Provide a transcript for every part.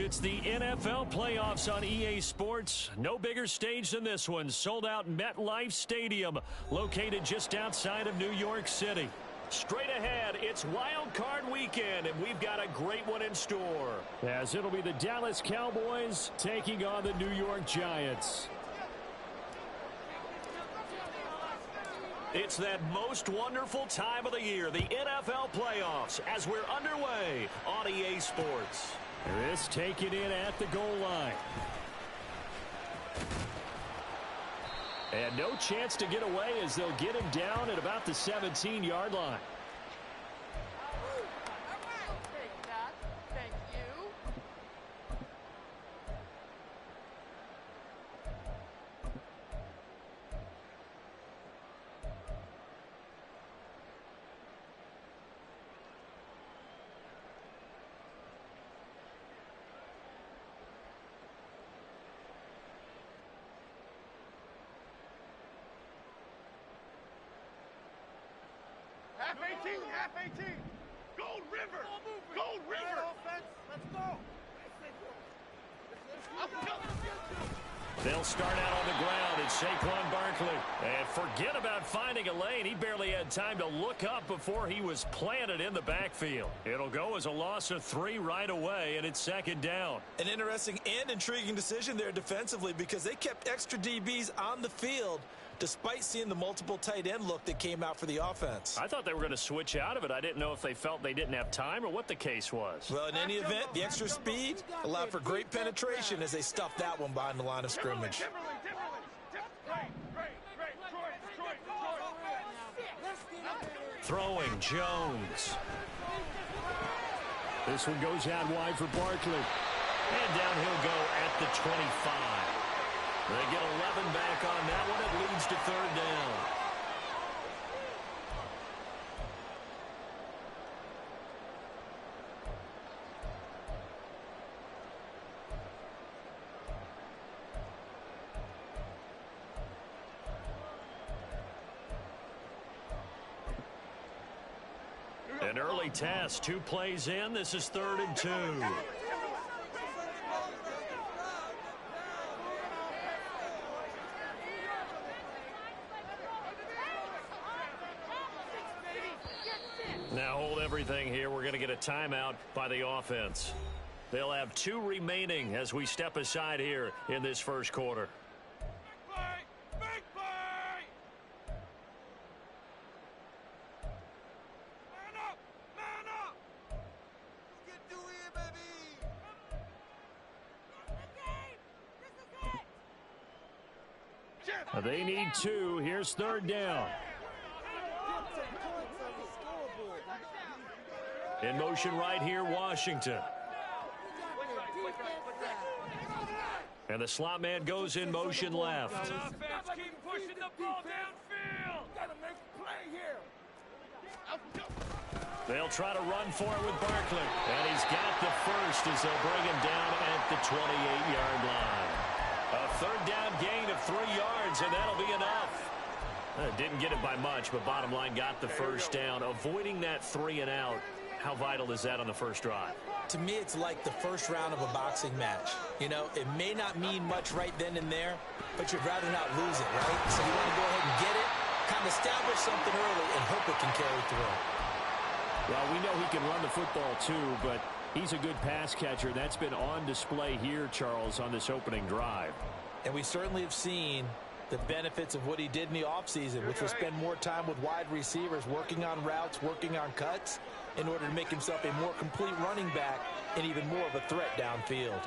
It's the NFL playoffs on EA Sports. No bigger stage than this one. Sold out MetLife Stadium, located just outside of New York City. Straight ahead, it's Wildcard weekend, and we've got a great one in store, as it'll be the Dallas Cowboys taking on the New York Giants. It's that most wonderful time of the year, the NFL playoffs, as we're underway on EA Sports. This taken in at the goal line. And no chance to get away as they'll get him down at about the 17-yard line. Half 18. Gold River. Gold River. Let's go. They'll start out on the ground. It's Saquon Barkley. And forget about finding a lane. He barely had time to look up before he was planted in the backfield. It'll go as a loss of 3 right away, and it's second down. An interesting and intriguing decision there defensively, because they kept extra DBs on the field despite seeing the multiple tight end look that came out for the offense. I thought they were going to switch out of it. I didn't know if they felt they didn't have time or what the case was. Well, in any event, the extra speed allowed for great penetration as they stuffed that one behind the line of scrimmage. Throwing Jones. This one goes out wide for Barkley. And down he'll go at the 25. They get 11 back on that one. It leads to third down. An early test. 2 plays in. This is 3rd and 2. Now hold everything here. We're going to get a timeout by the offense. They'll have 2 remaining as we step aside here in this first quarter. Big play! Man up! Man up! You can do it, baby! They need 2. Here's 3rd down. In motion right here, Washington. And the slot man goes in motion left. Keep pushing the ball downfield. Gotta make a play here. They'll try to run for it with Barkley. And he's got the first as they'll bring him down at the 28-yard line. A 3rd down gain of 3 yards, and that'll be enough. Didn't get it by much, but bottom line got the first down. Avoiding that 3 and out. How vital is that on the first drive? To me, it's like the first round of a boxing match. You know, it may not mean much right then and there, but you'd rather not lose it, right? So you want to go ahead and get it, kind of establish something early, and hope it can carry through. Well, we know he can run the football too, but he's a good pass catcher. That's been on display here, Charles, on this opening drive. And we certainly have seen the benefits of what he did in the offseason, which was spend more time with wide receivers, working on routes, working on cuts, in order to make himself a more complete running back and even more of a threat downfield.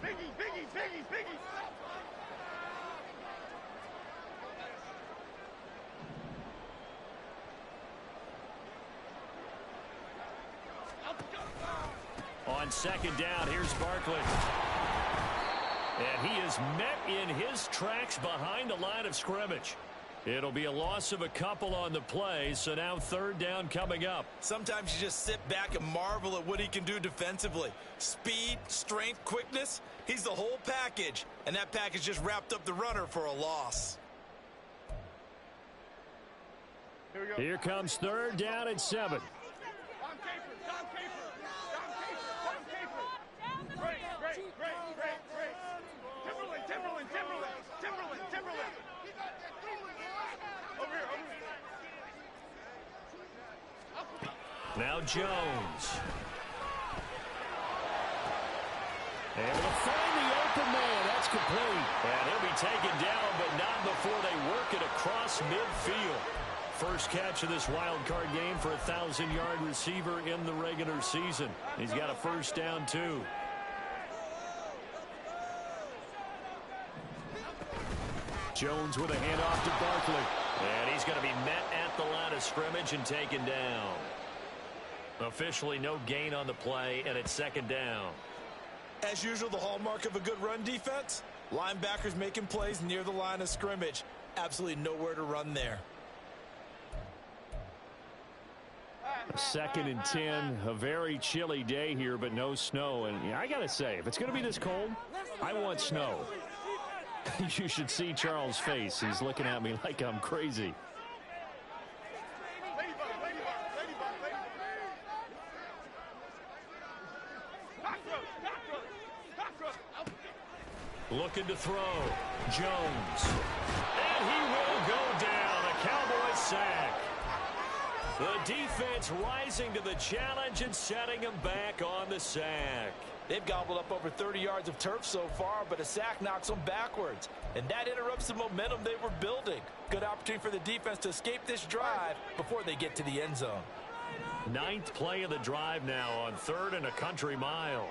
Biggie. On second down, here's Barkley. And he is met in his tracks behind the line of scrimmage. It'll be a loss of a couple on the play, so now 3rd down coming up. Sometimes you just sit back and marvel at what he can do defensively. Speed, strength, quickness, he's the whole package. And that package just wrapped up the runner for a loss. Here comes third down and 7. Now Jones. Able to find the open man. That's complete. And he'll be taken down, but not before they work it across midfield. First catch of this wild card game for a 1,000-yard receiver in the regular season. He's got a first down, too. Jones with a handoff to Barkley. And he's going to be met at the line of scrimmage and taken down. Officially no gain on the play, and it's second down. As usual, the hallmark of a good run defense, linebackers making plays near the line of scrimmage. Absolutely nowhere to run there. Second and 10, a very chilly day here, but no snow. And yeah, I got to say, if it's going to be this cold, I want snow. You should see Charles' face. He's looking at me like I'm crazy. Looking to throw. Jones. And he will go down. A Cowboys sack. The defense rising to the challenge and setting him back on the sack. They've gobbled up over 30 yards of turf so far, but a sack knocks them backwards. And that interrupts the momentum they were building. Good opportunity for the defense to escape this drive before they get to the end zone. Ninth play of the drive now on 3rd and a country mile.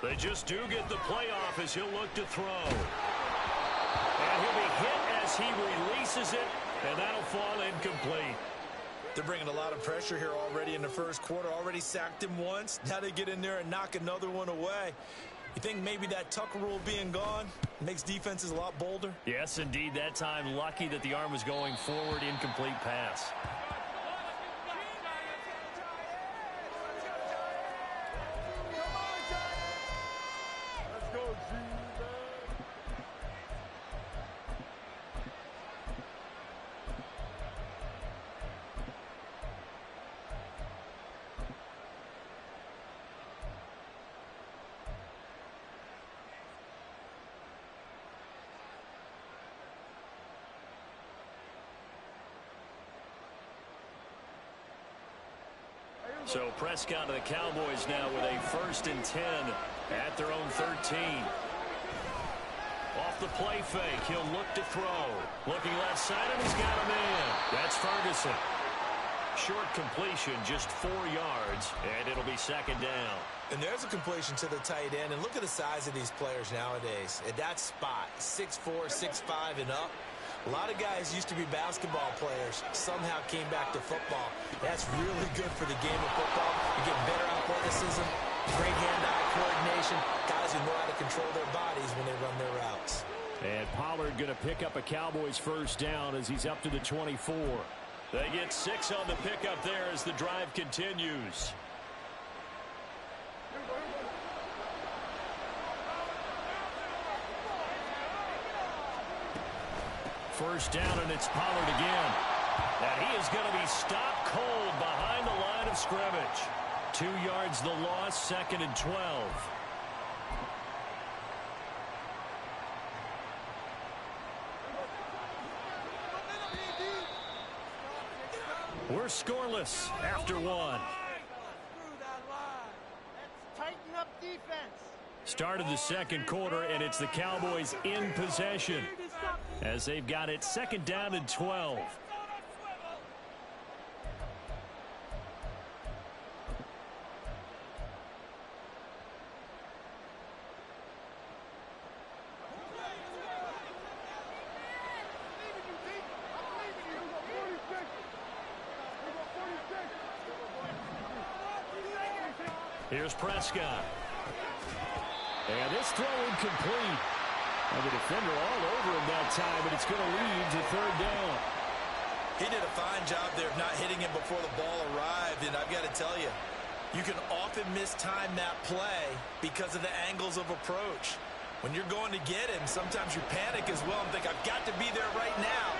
They just do get the playoff as he'll look to throw. And he'll be hit as he releases it, and that'll fall incomplete. They're bringing a lot of pressure here already in the first quarter. Already sacked him once. Now they get in there and knock another one away. You think maybe that Tucker rule being gone makes defenses a lot bolder? Yes, indeed. That time, lucky that the arm was going forward. Incomplete pass. So Prescott to the Cowboys now with a 1st and 10 at their own 13. Off the play fake, he'll look to throw. Looking left side, and he's got a man. That's Ferguson. Short completion, just 4 yards, and it'll be second down. And there's a completion to the tight end. And look at the size of these players nowadays. At that spot, 6'4", 6'5", and up. A lot of guys used to be basketball players, somehow came back to football. That's really good for the game of football. You get better athleticism, great hand-eye coordination, guys who know how to control their bodies when they run their routes. And Pollard going to pick up a Cowboys first down as he's up to the 24. They get 6 on the pickup there as the drive continues. First down, and it's Pollard again. And he is going to be stopped cold behind the line of scrimmage. 2 yards the loss, 2nd and 12. We're scoreless after 1. Tighten up defense. Start of the second quarter, and it's the Cowboys in possession as they've got it 2nd down and 12. Here's Prescott. And this throw incomplete. And the defender all over him that time, but it's going to lead to 3rd down. He did a fine job there of not hitting him before the ball arrived, and I've got to tell you, You can often mistime that play because of the angles of approach. When you're going to get him, sometimes you panic as well and think, I've got to be there right now.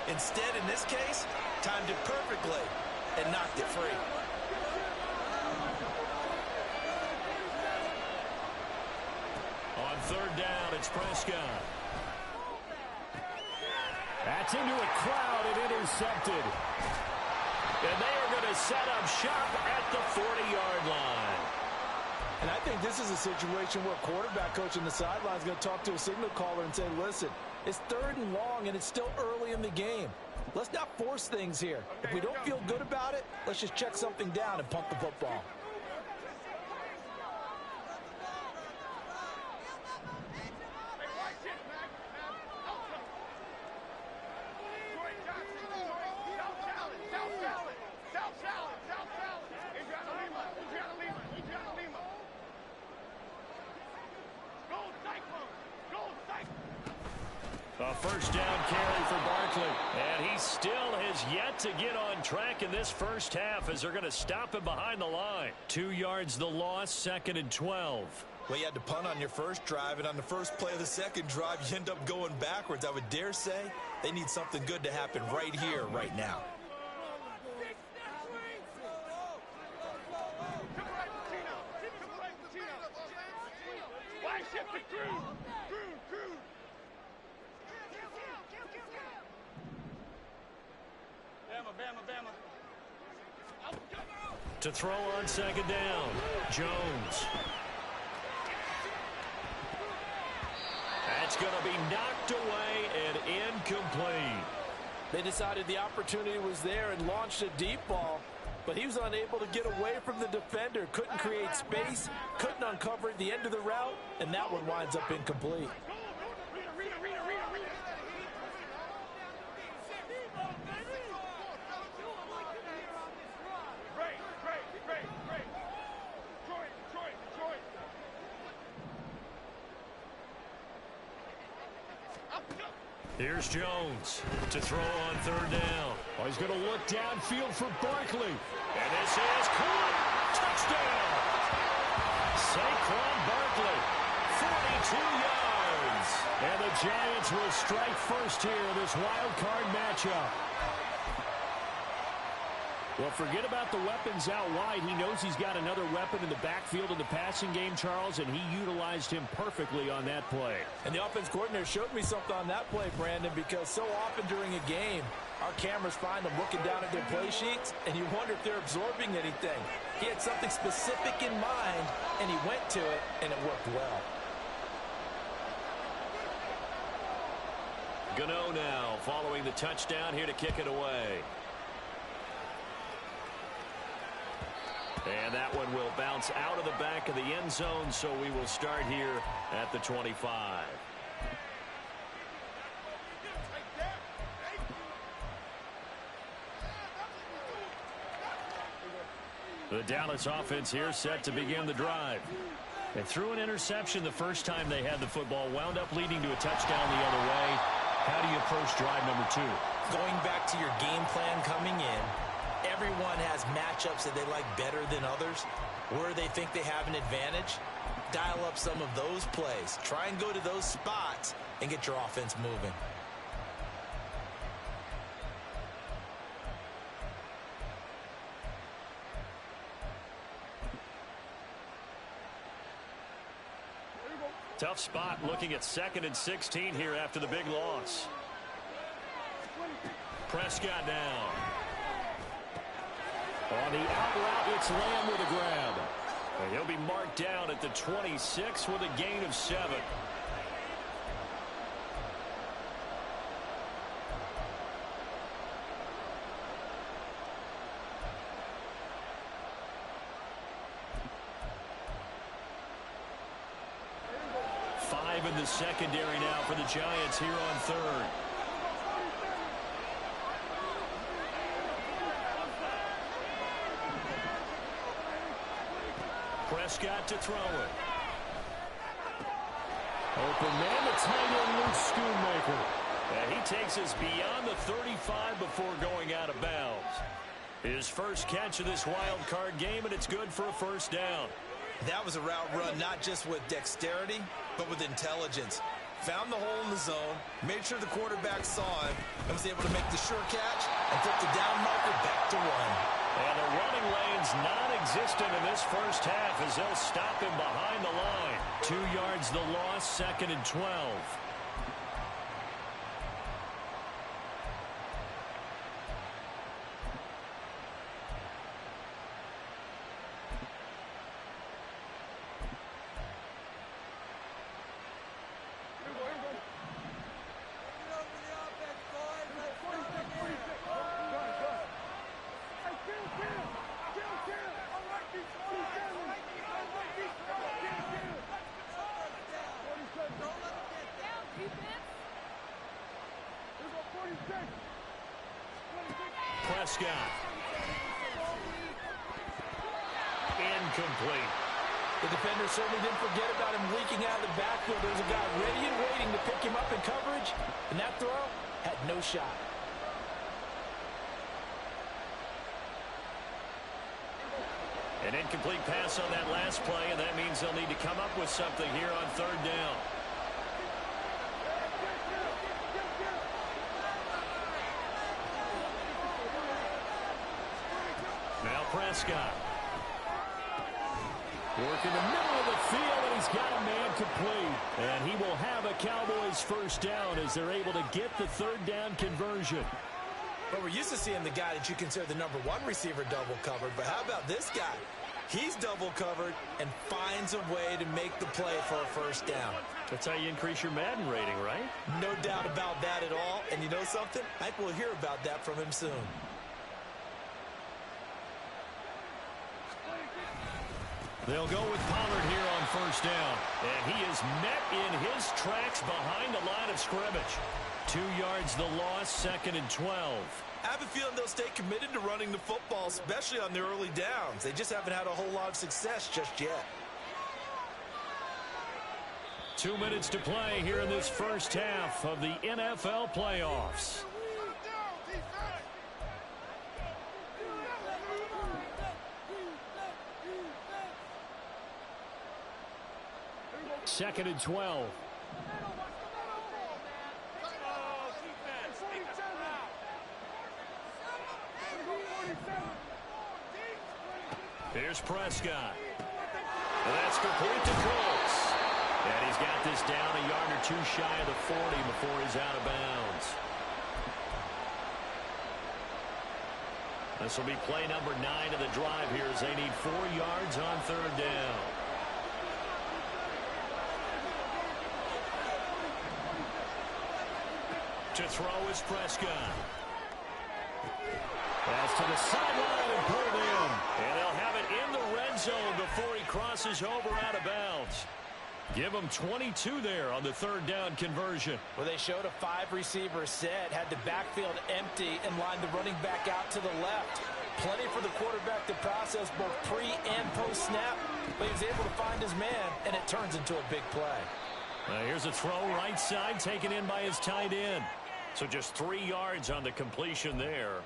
Instead, in this case, timed it perfectly and knocked it free. On third down, it's Prescott. That's into a crowd and intercepted. And they are going to set up shop at the 40-yard line. And I think this is a situation where quarterback coach on the sideline is going to talk to a signal caller and say, listen, it's third and long and it's still early in the game. Let's not force things here. If we don't feel good about it, let's just check something down and punt the football. A first down carry for Barkley. And he still has yet to get on track in this first half as they're going to stop him behind the line. 2 yards the loss, 2nd and 12. Well, you had to punt on your first drive, and on the first play of the second drive, you end up going backwards. I would dare say they need something good to happen right here, right now. To throw on second down, Jones. That's going to be knocked away and incomplete. They decided the opportunity was there and launched a deep ball, but he was unable to get away from the defender, couldn't create space, couldn't uncover at the end of the route, and that one winds up incomplete. Here's Jones to throw on third down. Oh, he's going to look downfield for Barkley. And this is caught. Touchdown. Saquon Barkley, 42 yards. And the Giants will strike first here in this wild card matchup. Well, forget about the weapons out wide. He knows he's got another weapon in the backfield in the passing game, Charles, and he utilized him perfectly on that play. And the offense coordinator showed me something on that play, Brandon, because so often during a game, our cameras find them looking down at their play sheets, and you wonder if they're absorbing anything. He had something specific in mind, and he went to it, and it worked well. Gano now following the touchdown here to kick it away. And that one will bounce out of the back of the end zone, so we will start here at the 25. The Dallas offense here set to begin the drive. They threw an interception the first time they had the football, wound up leading to a touchdown the other way. How do you approach drive number 2? Going back to your game plan coming in, everyone has matchups that they like better than others. Where they think they have an advantage, dial up some of those plays. Try and go to those spots and get your offense moving. Tough spot looking at 2nd and 16 here after the big loss. Prescott now. On the out route, it's Lamb with a grab. And he'll be marked down at the 26 with a gain of 7. Five in the secondary now for the Giants here on third. Prescott to throw it. Open man, the tight end, Luke Schoonmaker. And he takes us beyond the 35 before going out of bounds. His first catch of this wild card game, and it's good for a first down. That was a route run not just with dexterity, but with intelligence. Found the hole in the zone, made sure the quarterback saw him, and was able to make the sure catch and put the down marker back to one. And the running lane's non-existent in this first half as they'll stop him behind the line. 2 yards the loss, 2nd and 12. Prescott. Incomplete. The defender certainly didn't forget about him leaking out of the backfield. There's a guy ready and waiting to pick him up in coverage, and that throw had no shot. An incomplete pass on that last play, and that means they'll need to come up with something here on 3rd down. Now Prescott. Work in the middle of the field, and he's got a man complete. And he will have a Cowboys first down as they're able to get the 3rd down conversion. But we're used to seeing the guy that you consider the number 1 receiver double covered. But how about this guy? He's double covered and finds a way to make the play for a first down. That's how you increase your Madden rating, right? No doubt about that at all. And you know something? I think we'll hear about that from him soon. They'll go with Pollard here on first down. And he is met in his tracks behind the line of scrimmage. 2 yards the loss, 2nd and 12. I have a feeling they'll stay committed to running the football, especially on their early downs. They just haven't had a whole lot of success just yet. 2 minutes to play here in this first half of the NFL playoffs. Second and 12. Here's Prescott. And that's complete to Colts. And he's got this down a yard or 2 shy of the 40 before he's out of bounds. This will be play number 9 of the drive here as they need 4 yards on 3rd down. To throw is Prescott. Pass to the sideline and pulled in. And they'll have it in the red zone before he crosses over out of bounds. Give him 22 there on the 3rd down conversion. Well, they showed a 5-receiver set, had the backfield empty, and lined the running back out to the left. Plenty for the quarterback to process both pre and post snap, but he was able to find his man, and it turns into a big play. Here's a throw right side taken in by his tight end. So just 3 yards on the completion there.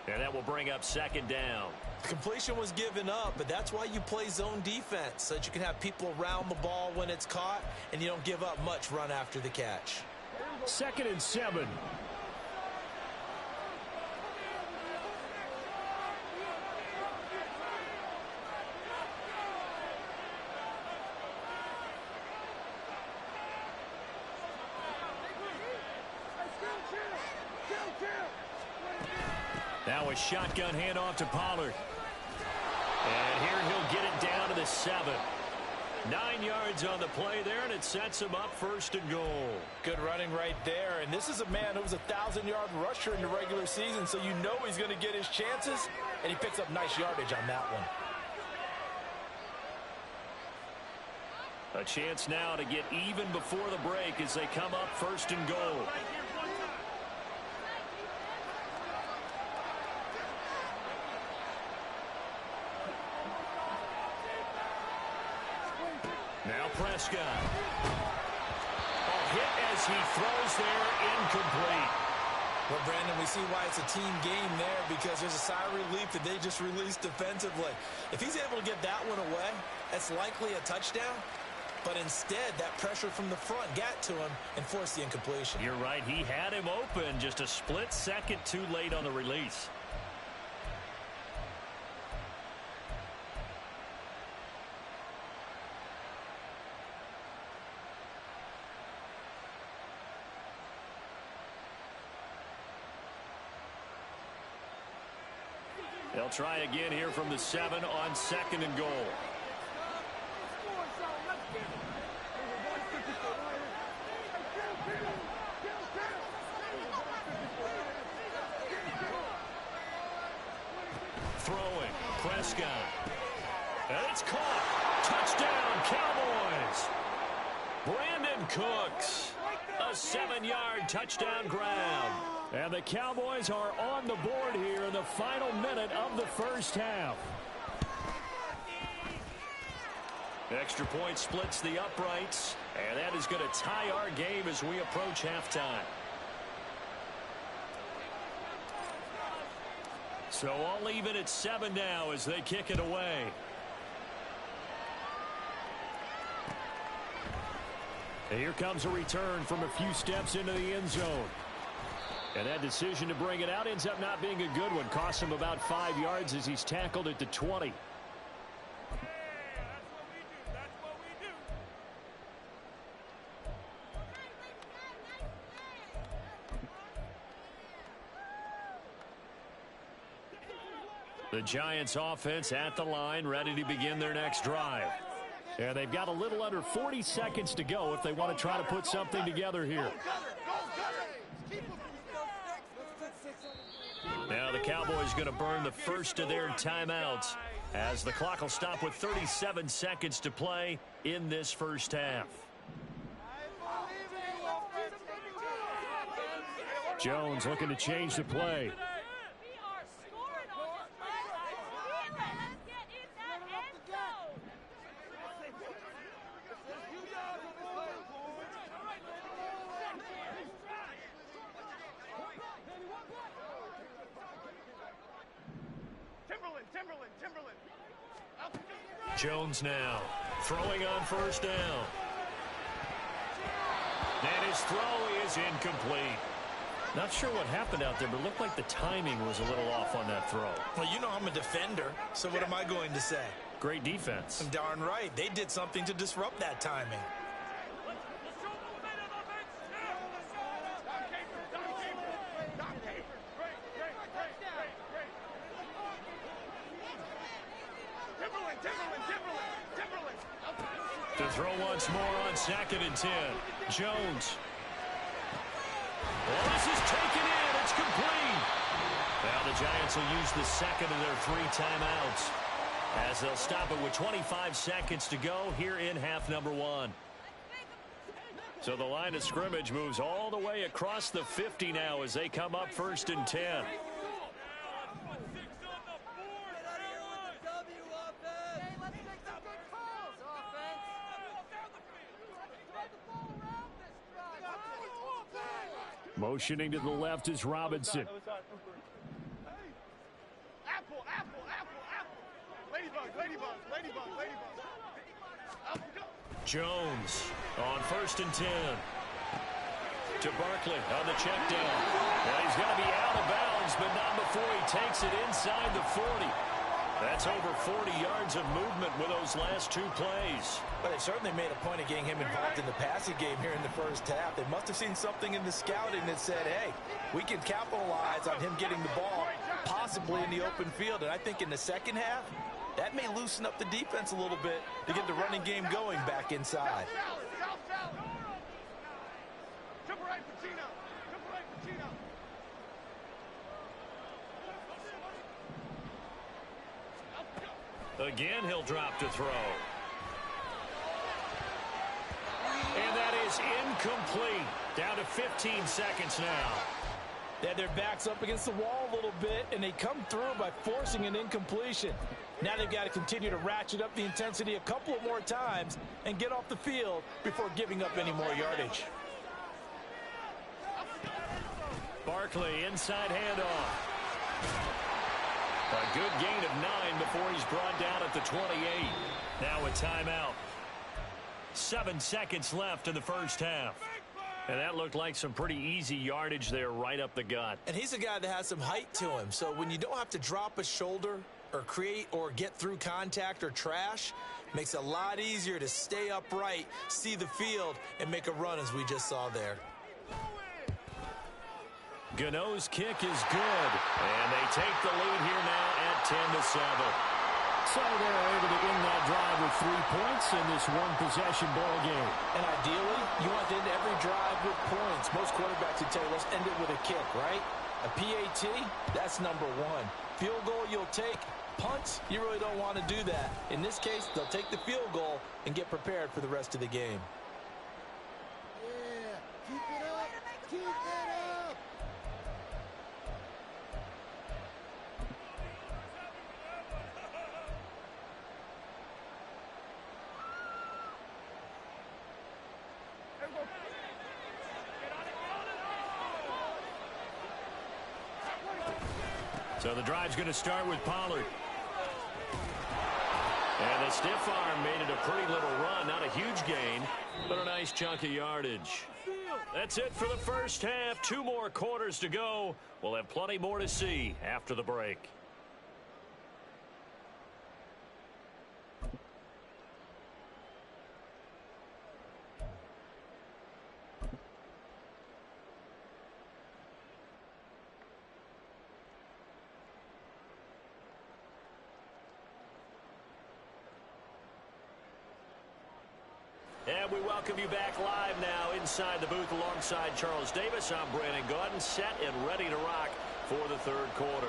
And that will bring up 2nd down. Completion was given up, but that's why you play zone defense, so that you can have people around the ball when it's caught, and you don't give up much run after the catch. 2nd and 7. Now a shotgun handoff to Pollard. And here he'll get it down to the 7. 9 yards on the play there, and it sets him up 1st and goal. Good running right there. And this is a man who was a 1,000-yard rusher in the regular season, so you know he's going to get his chances, and he picks up nice yardage on that one. A chance now to get even before the break as they come up 1st and goal. Now Prescott. A hit as he throws there, incomplete. Well, Brandon, we see why it's a team game there, because there's a sigh of relief that they just released defensively. If he's able to get that one away, that's likely a touchdown. But instead, that pressure from the front got to him and forced the incompletion. You're right. He had him open, just a split second too late on the release. They'll try again here from the 7 on 2nd and goal. Throwing, Prescott. And it's caught. Touchdown, Cowboys. Brandon Cooks. A 7-yard touchdown grab. And the Cowboys are on the board here in the final minute of the first half. Extra point splits the uprights, and that is going to tie our game as we approach halftime. So all even at 7 now as they kick it away. And here comes a return from a few steps into the end zone. And that decision to bring it out ends up not being a good one. Costs him about 5 yards as he's tackled at the 20. The Giants offense at the line, ready to begin their next drive. And they've got a little under 40 seconds to go if they want to try to put something together here. Now the Cowboys going to burn the first of their timeouts as the clock will stop with 37 seconds to play in this first half. Jones looking to change the play. Jones now throwing on first down. And his throw is incomplete. Not sure what happened out there, but it looked like the timing was a little off on that throw. Well, you know I'm a defender, so what am I going to say? Great defense. Darn right. They did something to disrupt that timing. To throw once more on 2nd and 10. Jones. Well, this is taken in. It's complete. Now the Giants will use the second of their 3 timeouts as they'll stop it with 25 seconds to go here in half number 1. So the line of scrimmage moves all the way across the 50 now as they come up 1st and 10. Motioning to the left is Robinson. Apple. Ladybug. Jones on 1st and 10. To Barkley on the check down. Well, he's going to be out of bounds, but not before he takes it inside the 40. That's over 40 yards of movement with those last 2 plays. But they certainly made a point of getting him involved in the passing game here in the first half. They must have seen something in the scouting that said, hey, we can capitalize on him getting the ball possibly in the open field. And I think in the second half, that may loosen up the defense a little bit to get the running game going back inside. Again, he'll drop to throw. And that is incomplete. Down to 15 seconds now. They had their backs up against the wall a little bit, and they come through by forcing an incompletion. Now they've got to continue to ratchet up the intensity a couple of more times and get off the field before giving up any more yardage. Barkley inside handoff. A good gain of 9 before he's brought down at the 28. Now a timeout. 7 seconds left in the first half. And that looked like some pretty easy yardage there right up the gut. And he's a guy that has some height to him. So when you don't have to drop a shoulder or create or get through contact or trash, makes it a lot easier to stay upright, see the field, and make a run as we just saw there. Gano's kick is good. And they take the lead here now at 10-7. So they're able to end that drive with 3 points in this one-possession ball game. And ideally, you want to end every drive with points. Most quarterbacks would tell you, let's end it with a kick, right? A PAT, that's number 1. Field goal you'll take. Punts, you really don't want to do that. In this case, they'll take the field goal and get prepared for the rest of the game. Yeah, keep it up. Keep it up. So the drive's going to start with Pollard. And the stiff arm made it a pretty little run. Not a huge gain, but a nice chunk of yardage. That's it for the first half. 2 more quarters to go. We'll have plenty more to see after the break. And we welcome you back live now inside the booth alongside Charles Davis. I'm Brandon Gaudin, set and ready to rock for the third quarter.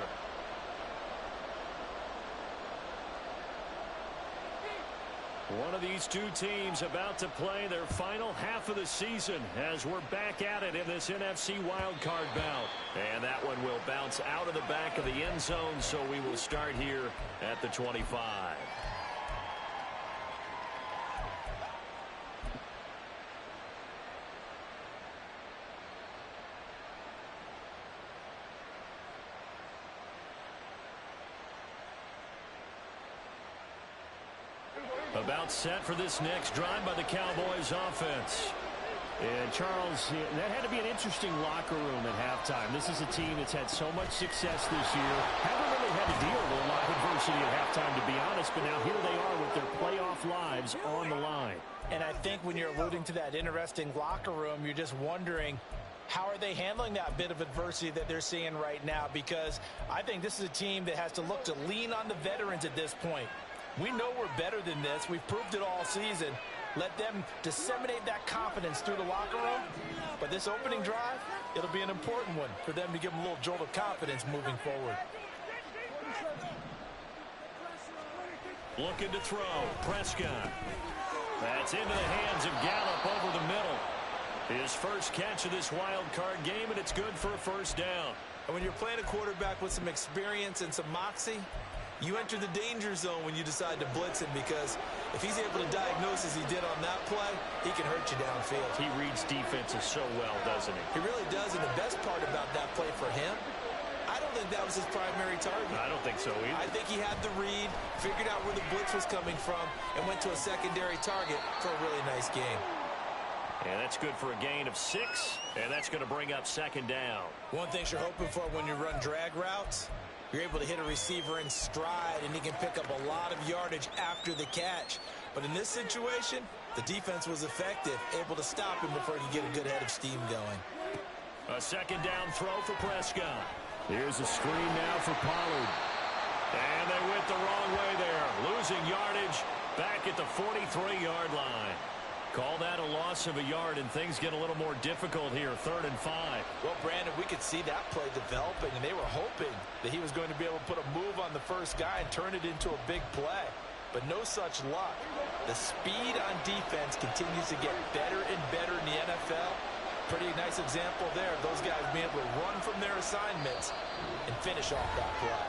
One of these two teams about to play their final half of the season as we're back at it in this NFC Wildcard bout. And that one will bounce out of the back of the end zone, so we will start here at the 25. About set for this next drive by the Cowboys offense. And Charles, that had to be an interesting locker room at halftime. This is a team that's had so much success this year. Haven't really had to deal with a lot of adversity at halftime, to be honest, but now here they are with their playoff lives on the line. And I think when you're alluding to that interesting locker room, you're just wondering, how are they handling that bit of adversity that they're seeing right now? Because I think this is a team that has to look to lean on the veterans at this point. We know we're better than this. We've proved it all season. Let them disseminate that confidence through the locker room. But this opening drive, it'll be an important one for them to give them a little jolt of confidence moving forward. Looking to throw. Prescott. That's into the hands of Gallup over the middle. His first catch of this wild card game, and it's good for a first down. And when you're playing a quarterback with some experience and some moxie, you enter the danger zone when you decide to blitz him, because if he's able to diagnose as he did on that play, he can hurt you downfield. He reads defenses so well, doesn't he? He really does, and the best part about that play for him, I don't think that was his primary target. I don't think so either. I think he had the read, figured out where the blitz was coming from, and went to a secondary target for a really nice game. And that's good for a gain of 6, and that's going to bring up second down. One thing you're hoping for when you run drag routes, you're able to hit a receiver in stride, and he can pick up a lot of yardage after the catch. But in this situation, the defense was effective, able to stop him before he could get a good head of steam going. A second down throw for Prescott. Here's a screen now for Pollard. And they went the wrong way there, losing yardage back at the 43-yard line. Call that a loss of a yard, and things get a little more difficult here, 3rd and 5. Well, Brandon, we could see that play developing, and they were hoping that he was going to be able to put a move on the first guy and turn it into a big play. But no such luck. The speed on defense continues to get better and better in the NFL. Pretty nice example there of those guys being able to run from their assignments and finish off that play.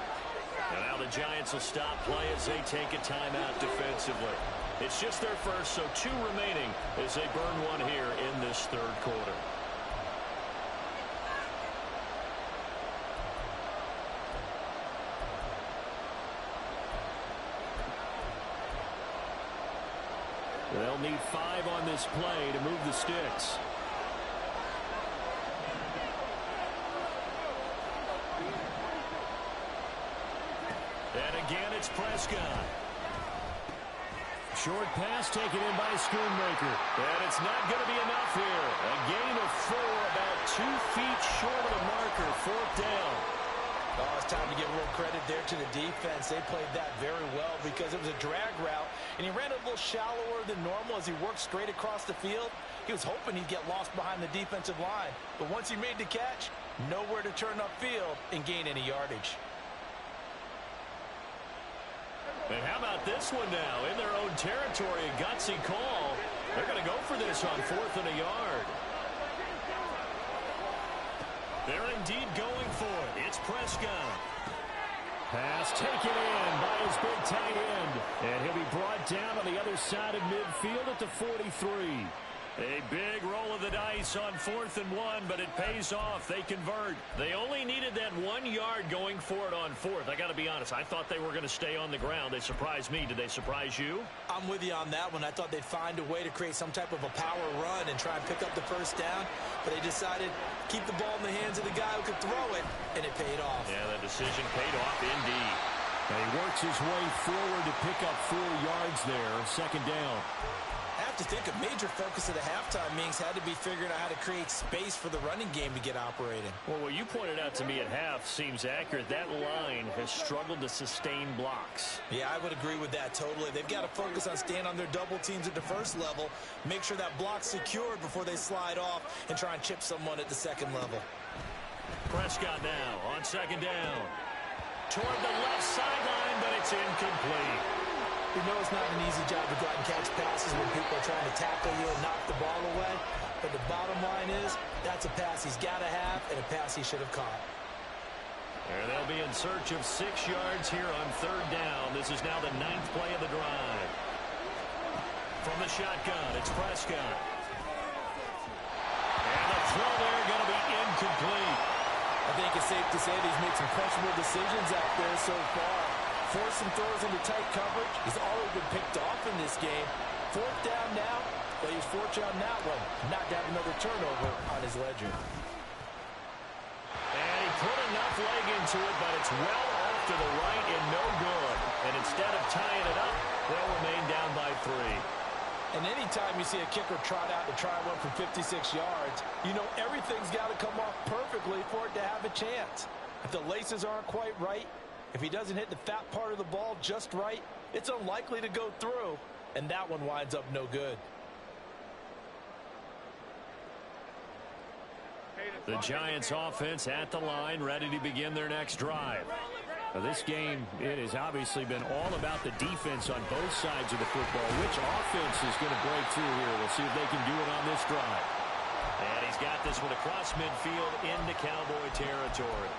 And now the Giants will stop play as they take a timeout defensively. It's just their first, so 2 remaining as they burn one here in this third quarter. They'll need 5 on this play to move the sticks. And again, it's Prescott. Short pass taken in by Schoonmaker. And it's not going to be enough here. A gain of 4, about 2 feet short of the marker. 4th down. Oh, it's time to give a little credit there to the defense. They played that very well because it was a drag route, and he ran a little shallower than normal as he worked straight across the field. He was hoping he'd get lost behind the defensive line, but once he made the catch, nowhere to turn upfield and gain any yardage. And how about this one now? In their own territory, a gutsy call. They're going to go for this on 4th and a yard. They're indeed going for it. It's Prescott. Pass taken in by his big tight end. And he'll be brought down on the other side of midfield at the 43. A big roll of the dice on 4th and 1, but it pays off. They convert. They only needed that 1 yard going for it on 4th. I got to be honest. I thought they were going to stay on the ground. They surprised me. Did they surprise you? I'm with you on that one. I thought they'd find a way to create some type of a power run and try and pick up the first down, but they decided to keep the ball in the hands of the guy who could throw it, and it paid off. Yeah, that decision paid off indeed. And he works his way forward to pick up 4 yards there. 2nd down. I have to think a major focus of the halftime meetings had to be figuring out how to create space for the running game to get operating. Well, what you pointed out to me at half seems accurate. That line has struggled to sustain blocks. Yeah, I would agree with that totally. They've got to focus on staying on their double teams at the first level, make sure that block's secured before they slide off and try and chip someone at the second level. Prescott now on 2nd down. Toward the left sideline, but it's incomplete. We know it's not an easy job to go out and catch passes when people are trying to tackle you and knock the ball away. But the bottom line is, that's a pass he's got to have and a pass he should have caught. And they'll be in search of 6 yards here on 3rd down. This is now the 9th play of the drive. From the shotgun, it's Prescott. And the throw there going to be incomplete. I think it's safe to say that he's made some questionable decisions out there so far. Forcing throws into tight coverage. He's already been picked off in this game. 4th down now, but he's fortunate on that one not to have another turnover on his ledger. And he put enough leg into it, but it's well off to the right and no good. And instead of tying it up, they'll remain down by 3. And anytime you see a kicker trot out to try one from 56 yards, you know everything's got to come off perfectly for it to have a chance. If the laces aren't quite right, if he doesn't hit the fat part of the ball just right, it's unlikely to go through, and that one winds up no good. The Giants offense at the line, ready to begin their next drive. Now, this game, it has obviously been all about the defense on both sides of the football. Which offense is going to break through here? We'll see if they can do it on this drive. And he's got this one across midfield into Cowboy territory.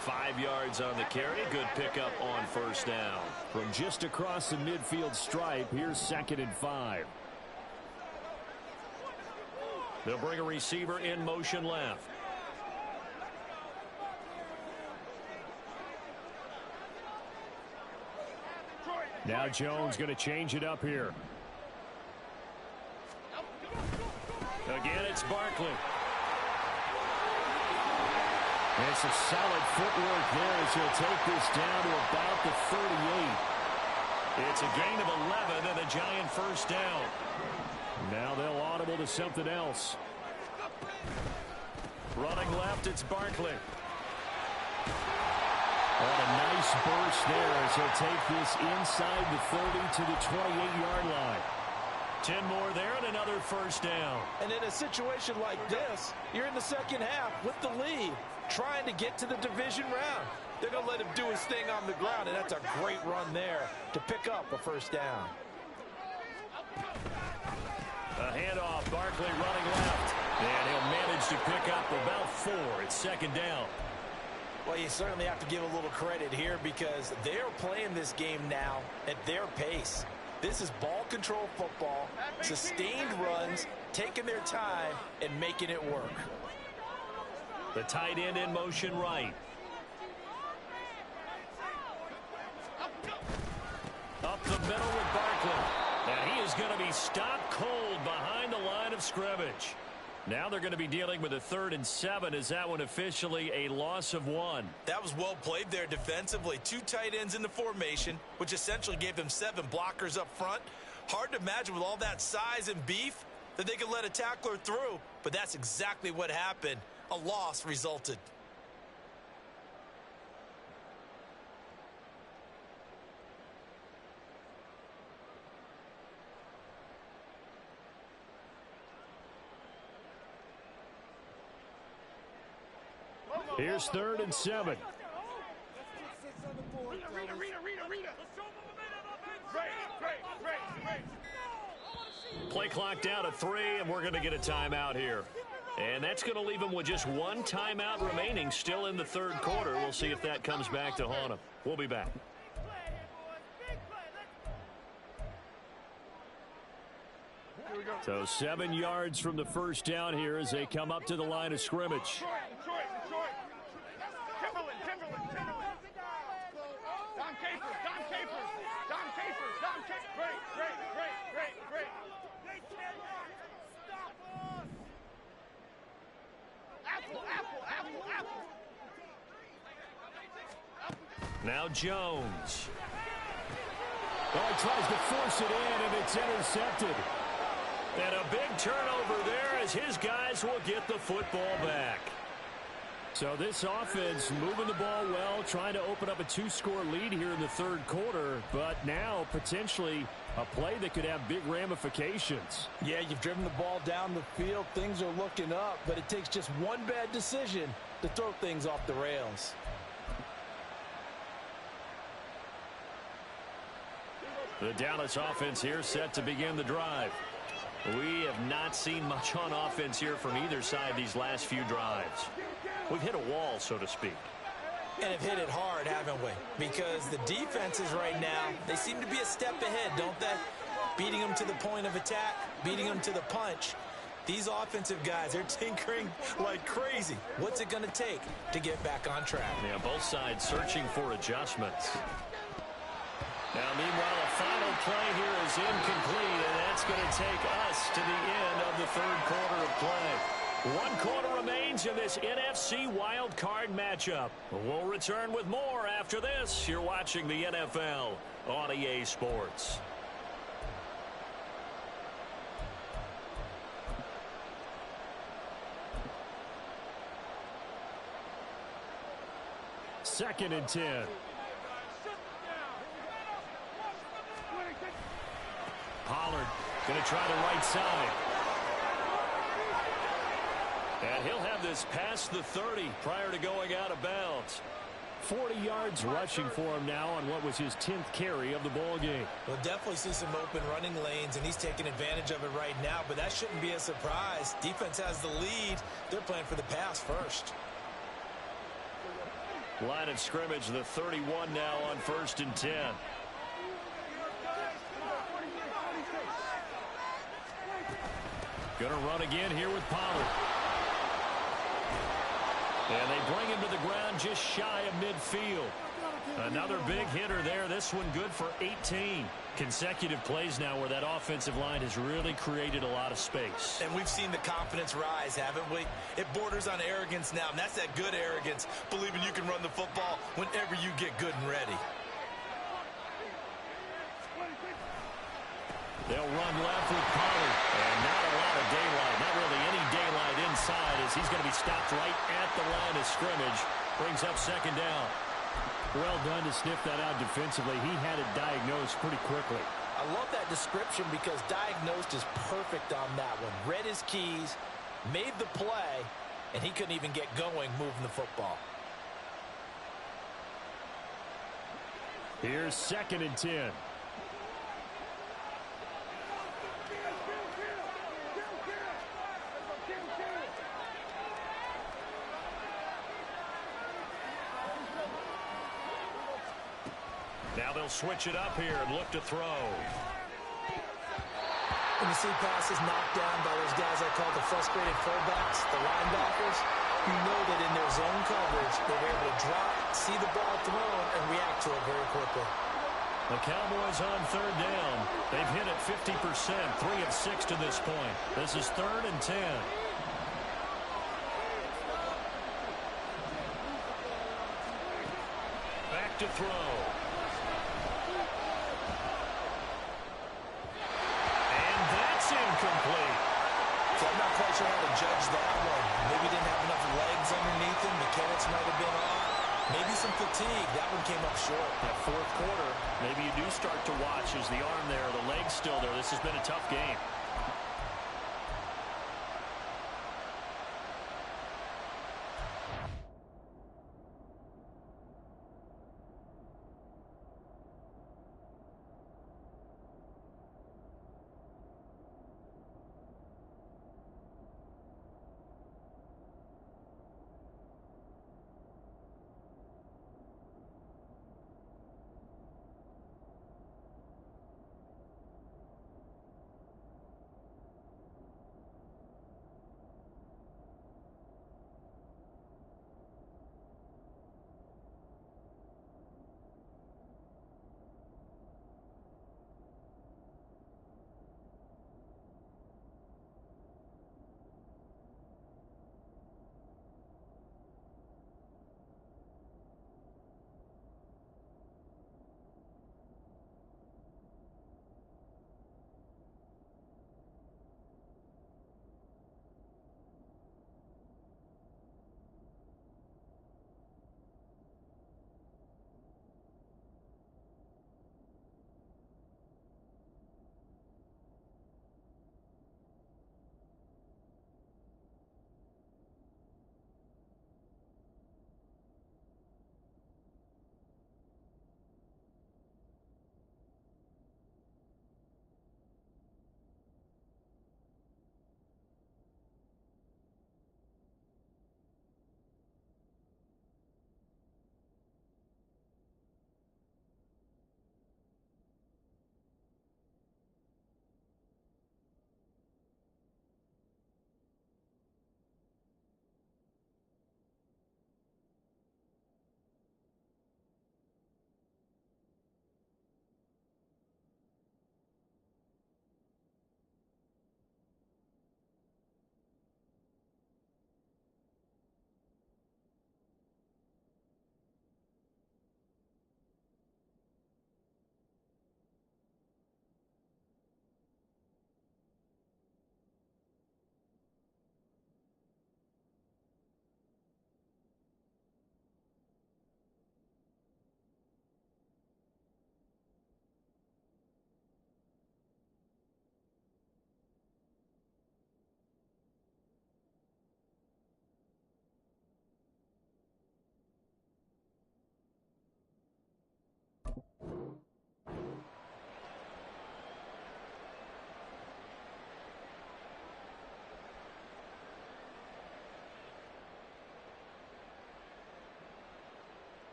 5 yards on the carry. Good pickup on 1st down. From just across the midfield stripe, here's 2nd and 5. They'll bring a receiver in motion left. Now Jones going to change it up here. Again, it's Barkley. And some solid footwork there as he'll take this down to about the 38. It's a gain of 11 and a Giant 1st down. Now they'll audible to something else. Running left, it's Barkley. And a nice burst there as he'll take this inside the 30 to the 28-yard line. 10 more there and another 1st down. And in a situation like this, you're in the second half with the lead, trying to get to the division round. They're going to let him do his thing on the ground, and that's a great run there to pick up a 1st down. A handoff, Barkley running left. And he'll manage to pick up about 4. It's 2nd down. Well, you certainly have to give a little credit here because they're playing this game now at their pace. This is ball control football, sustained runs, taking their time, and making it work. The tight end in motion right. Up the middle with Barkley. And he is is going to be stopped cold behind the line of scrimmage. Now they're going to be dealing with a 3rd and 7. Is that one officially a loss of 1? That was well played there defensively. 2 tight ends in the formation, which essentially gave them 7 blockers up front. Hard to imagine with all that size and beef that they could let a tackler through, but that's exactly what happened. A loss resulted. Here's 3rd and 7. Play clock down to 3, and we're going to get a timeout here. And that's going to leave them with just 1 timeout remaining still in the 3rd quarter. We'll see if that comes back to haunt them. We'll be back. So 7 yards from the first down here as they come up to the line of scrimmage. Now Jones. Oh, he tries to force it in, and it's intercepted. And a big turnover there as his guys will get the football back. So this offense moving the ball well, trying to open up a 2-score lead here in the 3rd quarter, but now potentially a play that could have big ramifications. Yeah, you've driven the ball down the field. Things are looking up, but it takes just one bad decision to throw things off the rails. The Dallas offense here set to begin the drive. We have not seen much on offense here from either side these last few drives. We've hit a wall, so to speak. And have hit it hard, haven't we? Because the defenses right now, they seem to be a step ahead, don't they? Beating them to the point of attack, beating them to the punch. These offensive guys, they're tinkering like crazy. What's it going to take to get back on track? Yeah, both sides searching for adjustments. Now, meanwhile, a final play here is incomplete, and that's going to take us to the end of the 3rd quarter of play. 1 quarter remains in this NFC Wildcard matchup. We'll return with more after this. You're watching the NFL on EA Sports. Second and 10. Pollard going to try the right side. And he'll have this past the 30 prior to going out of bounds. 40 yards rushing for him now on what was his 10th carry of the ball game. We'll definitely see some open running lanes, and he's taking advantage of it right now, but that shouldn't be a surprise. Defense has the lead. They're playing for the pass first. Line of scrimmage, the 31 now on 1st and 10. Going to run again here with Pollard. And they bring him to the ground just shy of midfield. Another big hitter there. This one good for 18. Consecutive plays now where that offensive line has really created a lot of space. And we've seen the confidence rise, haven't we? It borders on arrogance now, and that's that good arrogance, believing you can run the football whenever you get good and ready. They'll run left with Pollard. And not a lot of daylight. Not really any daylight inside as he's going to be stopped right at the line of scrimmage. Brings up 2nd down. Well done to sniff that out defensively. He had it diagnosed pretty quickly. I love that description because diagnosed is perfect on that one. Read his keys, made the play, and he couldn't even get going moving the football. Here's 2nd and 10. Now they'll switch it up here and look to throw. When you see passes knocked down by those guys I call the frustrated fullbacks, the linebackers, you know that in their zone coverage, they were able to drop, see the ball thrown, and react to it very quickly. The Cowboys on third down. They've hit it 50%, 3 of 6 to this point. This is 3rd and 10. Back to throw. And that's incomplete. So I'm not quite sure how to judge that one. Maybe didn't have enough legs underneath him. Mechanics might have been off. Maybe some fatigue. That one came up short. That fourth quarter, maybe you do start to watch as the arm there, the leg's still there. This has been a tough game.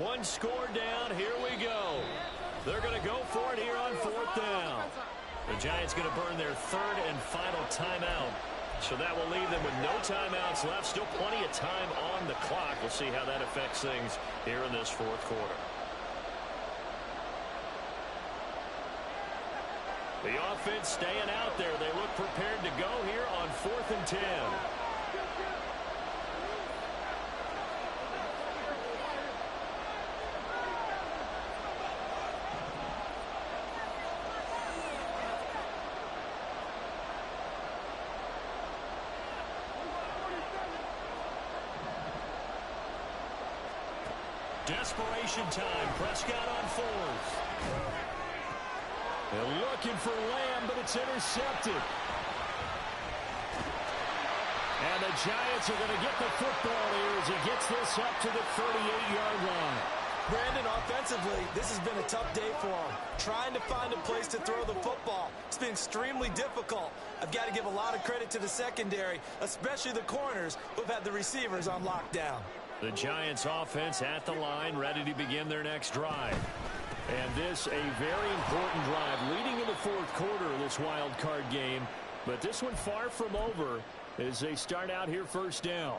One score down. Here we go. They're going to go for it here on 4th down. The Giants going to burn their 3rd and final timeout. So that will leave them with no timeouts left. Still plenty of time on the clock. We'll see how that affects things here in this 4th quarter. The offense staying out there. They look prepared to go here on 4th and 10. Desperation time. Prescott on 4th. They're looking for Lamb, but it's intercepted. And the Giants are going to get the football here as he gets this up to the 38-yard line. Brandon, offensively, this has been a tough day for him. Trying to find a place to throw the football. It's been extremely difficult. I've got to give a lot of credit to the secondary, especially the corners who've had the receivers on lockdown. The Giants offense at the line, ready to begin their next drive. And this a very important drive leading in the 4th quarter of this wild card game. But this one far from over as they start out here 1st down.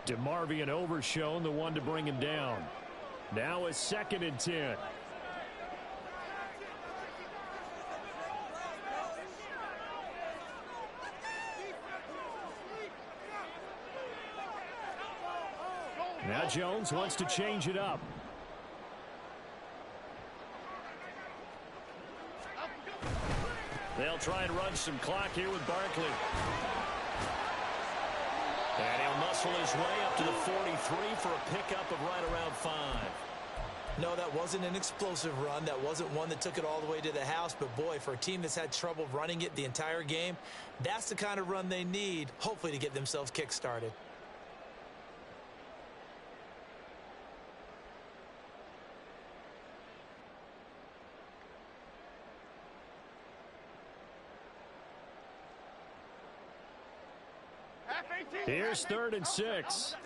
DeMarvion overshown, the one to bring him down. Now a 2nd and 10. Now Jones wants to change it up. They'll try and run some clock here with Barkley. And he'll muscle his way up to the 43 for a pickup of right around 5. No, that wasn't an explosive run. That wasn't one that took it all the way to the house. But, boy, for a team that's had trouble running it the entire game, that's the kind of run they need, hopefully, to get themselves kick-started. Here's 3rd and 6.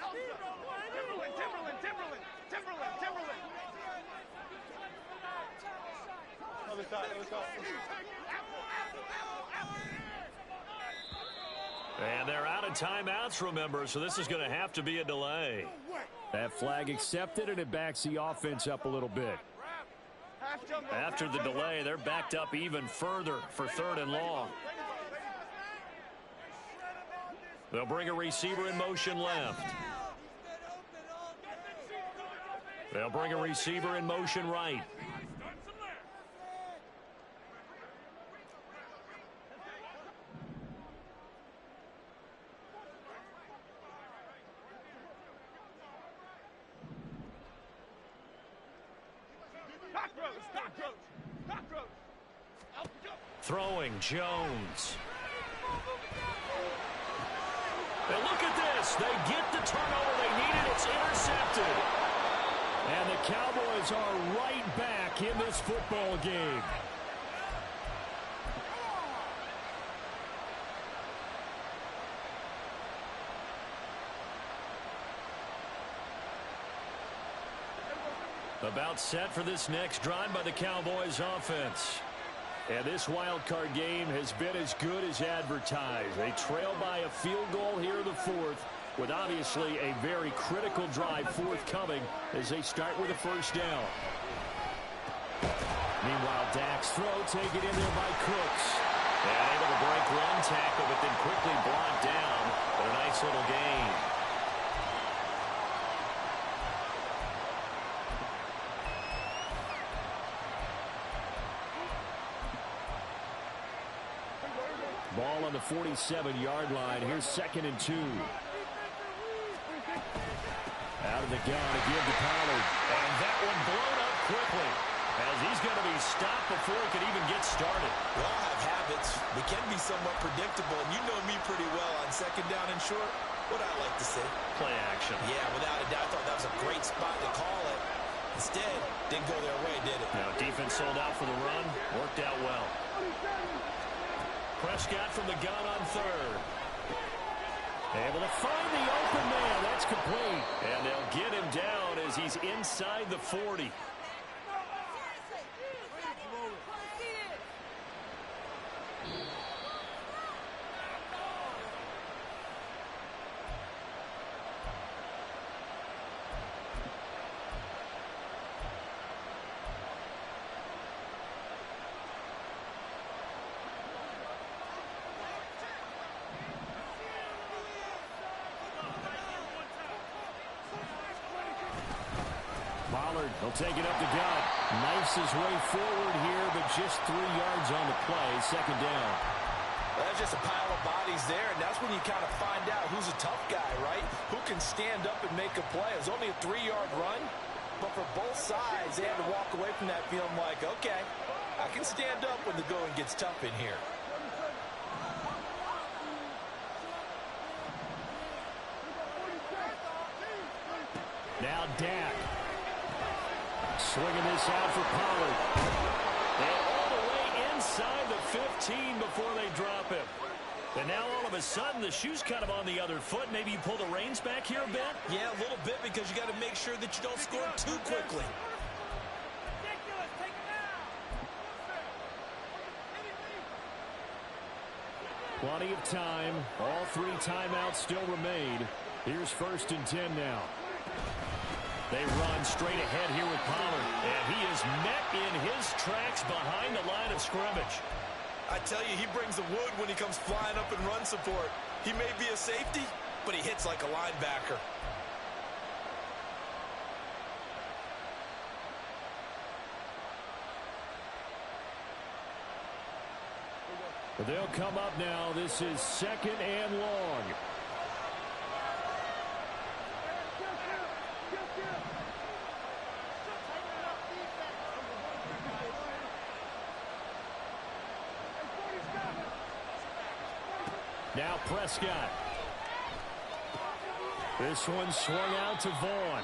And they're out of timeouts, remember, so this is going to have to be a delay. That flag accepted, and it backs the offense up a little bit. After the delay, they're backed up even further for 3rd and long. They'll bring a receiver in motion left. They'll bring a receiver in motion right. Throwing Jones. And look at this. They get the turnover they needed. It's intercepted. And the Cowboys are right back in this football game. About set for this next drive by the Cowboys offense. And this wild card game has been as good as advertised. They trail by a field goal here in the 4th, with obviously a very critical drive forthcoming as they start with a 1st down. Meanwhile, Dak's throw taken in there by Cooks. And able to break one tackle, but then quickly blocked down. But a nice little gain. Ball on the 47-yard line. Here's 2nd and 2. Out of the gun again to Pollard. And that one blown up quickly, as he's going to be stopped before he could even get started. We all have habits. We can be somewhat predictable, and you know me pretty well on 2nd down and short. What I like to say? Play action. Yeah, without a doubt. I thought that was a great spot to call it. Instead, didn't go their way, did it? Now, defense sold out for the run. Worked out well. Prescott from the gun on 3rd. Able to find the open man. That's complete. And they'll get him down as he's inside the 40. He'll take it up the gut. Knifes his way forward here, but just 3 yards on the play. 2nd down. Well, that's just a pile of bodies there, and that's when you kind of find out who's a tough guy, right? Who can stand up and make a play. It was only a 3-yard run, but for both sides, they had to walk away from that feeling like, okay, I can stand up when the going gets tough in here. Now Dak. Swinging this out for Pollard. And all the way inside the 15 before they drop him. And now all of a sudden the shoe's kind of on the other foot. Maybe you pull the reins back here a bit? Yeah, a little bit, because you got to make sure that you don't score too quickly. Plenty of time. All 3 timeouts still remain. Here's 1st and 10 now. They run straight ahead here with Pollard, and he is met in his tracks behind the line of scrimmage. I tell you, he brings the wood when he comes flying up in run support. He may be a safety, but he hits like a linebacker. They'll come up now. This is 2nd and long. Now Prescott. This one swung out to Vaughn.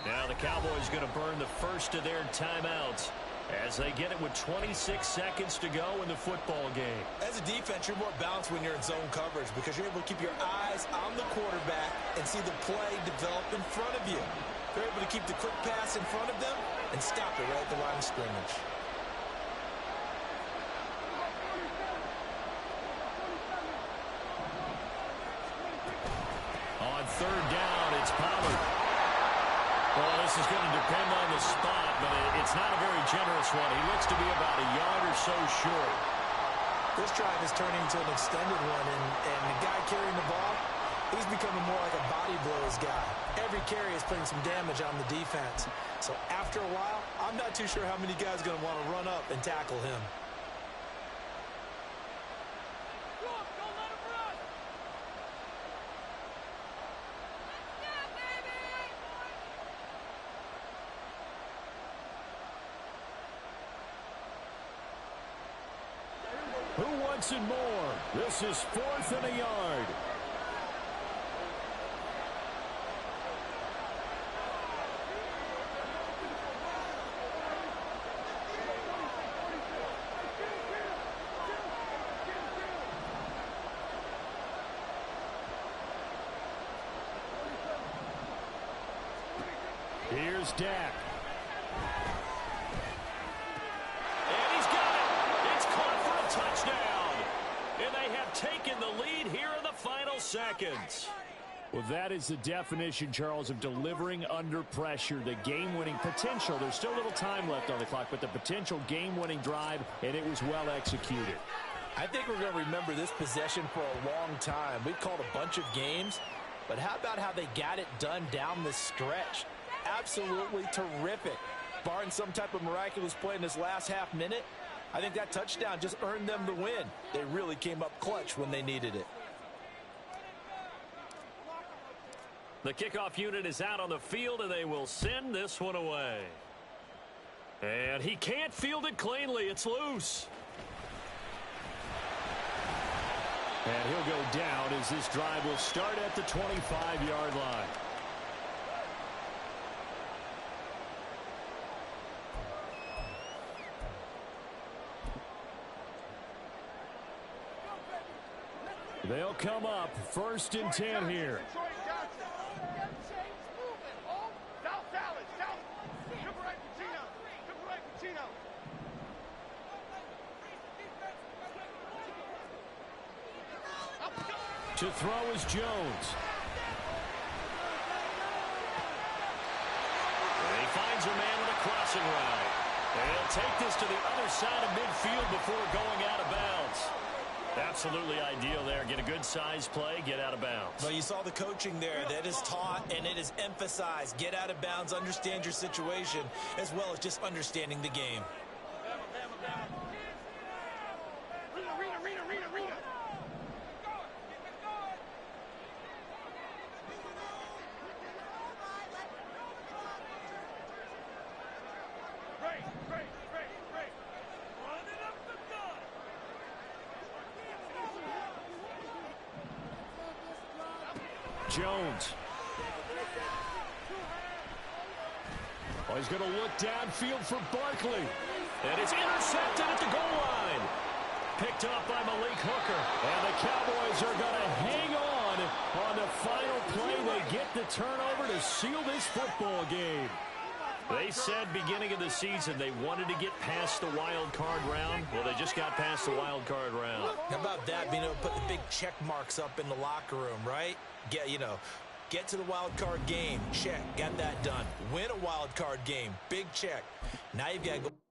Now the Cowboys going to burn the first of their timeouts as they get it with 26 seconds to go in the football game. As a defense, you're more balanced when you're in zone coverage because you're able to keep your eyes on the quarterback and see the play develop in front of you. You're able to keep the quick pass in front of them and stop it right at the line of scrimmage. On 3rd down, it's Pollard. Well, this is going to depend on the spot, but it's not a very generous one. He looks to be about a yard or so short. This drive is turning into an extended one, and the guy carrying the ball, he's becoming more like a body blows guy. Every carry is putting some damage on the defense. So after a while, I'm not too sure how many guys are going to want to run up and tackle him. Who wants it more? This is 4th and a yard. Here's Dak. And he's got it. It's caught for a touchdown. And they have taken the lead here in the final seconds. Well, that is the definition, Charles, of delivering under pressure. The game-winning potential. There's still a little time left on the clock, but the potential game-winning drive, and it was well executed. I think we're going to remember this possession for a long time. We've called a bunch of games, but how about how they got it done down the stretch? Absolutely terrific. Barring some type of miraculous play in this last half minute, I think that touchdown just earned them the win. They really came up clutch when they needed it. The kickoff unit is out on the field, and they will send this one away. And he can't field it cleanly. It's loose. And he'll go down as this drive will start at the 25-yard line. They'll come up 1st and 10 here. To throw is Jones. And he finds a man with a crossing route. And he'll take this to the other side of midfield before going out of bounds. Absolutely ideal there. Get a good size play, get out of bounds. Well, you saw the coaching there. That is taught and it is emphasized. Get out of bounds, understand your situation, as well as just understanding the game. Jones. Oh, he's going to look downfield for Barkley. And it's intercepted at the goal line. Picked up by Malik Hooker. And the Cowboys are going to hang on the final play. They get the turnover to seal this football game. They said beginning of the season they wanted to get past the wild card round. Well, they just got past the wild card round. How about that, being able to put the big check marks up in the locker room, right? Get to the wild card game. Check. Got that done. Win a wild card game. Big check. Now you've got to go.